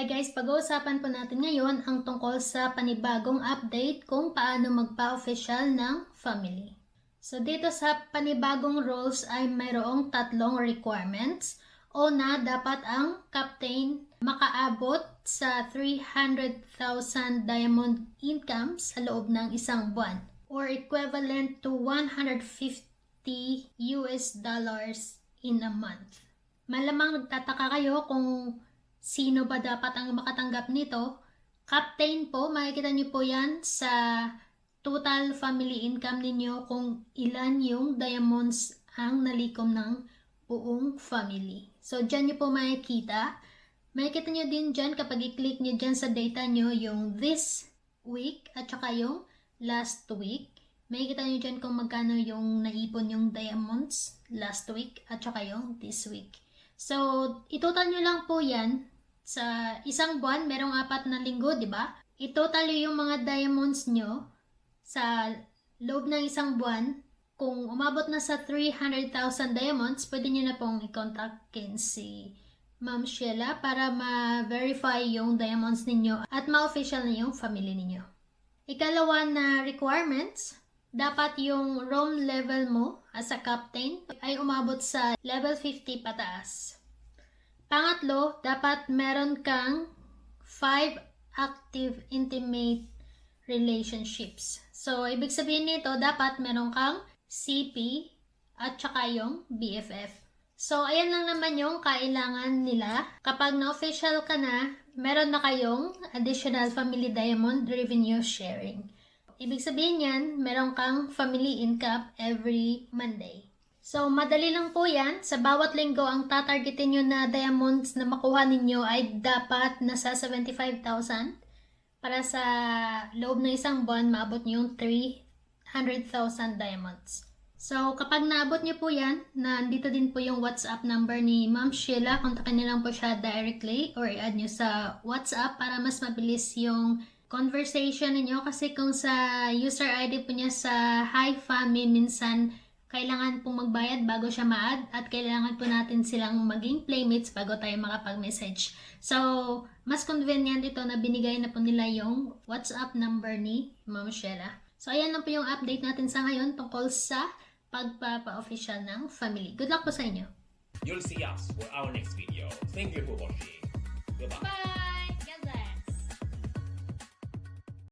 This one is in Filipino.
Hi guys, pag-uusapan po natin ngayon ang tungkol sa panibagong update kung paano magpa-official ng family. So dito sa panibagong rules ay mayroong tatlong requirements. Una, dapat ang captain makaabot sa 300,000 diamond income sa loob ng isang buwan or equivalent to 150 US dollars in a month. Malamang nagtataka kayo kung sino ba dapat ang makatanggap nito. Captain po, makikita niyo po yan sa total family income ninyo kung ilan yung diamonds ang nalikom ng buong family. So, dyan niyo po makikita. Makikita niyo din dyan kapag i-click niyo dyan sa data niyo yung this week at saka yung last week. Makikita niyo dyan kung magkano yung naipon yung diamonds last week at saka yung this week. So, itotal nyo lang po yan. Sa isang buwan, merong 4 na linggo, di ba? I-total yung mga diamonds nyo sa loob ng isang buwan. Kung umabot na sa 300,000 diamonds, pwede nyo na pong i-contactin si Ma'am Sheila para ma-verify yung diamonds ninyo at ma-official na yung family ninyo. Ikalawa na requirements, dapat yung roam level mo as a captain ay umabot sa level 50 pataas. Pangatlo, dapat meron kang 5 active intimate relationships. So, ibig sabihin nito, dapat meron kang CP at saka yung BFF. So, ayan lang naman yung kailangan nila. Kapag na-official ka na, meron na kayong additional family diamond revenue sharing. Ibig sabihin yan, meron kang family income every Monday. So, madali lang po yan. Sa bawat linggo, ang tatargetin nyo na diamonds na makuha ninyo ay dapat nasa 75,000. Para sa loob ng isang buwan, maabot nyo yung 300,000 diamonds. So, kapag naabot nyo po yan, nandito din po yung WhatsApp number ni Ma'am Sheila. Kontakin nyo lang po siya directly or i-add nyo sa WhatsApp para mas mabilis yung conversation ninyo. Kasi kung sa user ID po niya sa Hi Fami, minsan kailangan pong magbayad bago siya ma-add at kailangan po natin silang maging playmates bago tayo makapag-message. So, mas convenient ito na binigay na po nila yung WhatsApp number ni Ma'am Sheila. So, ayan lang po yung update natin sa ngayon tungkol sa pagpapa-official ng family. Good luck po sa inyo! You'll see us for our next video. Thank you for watching. Goodbye. Bye!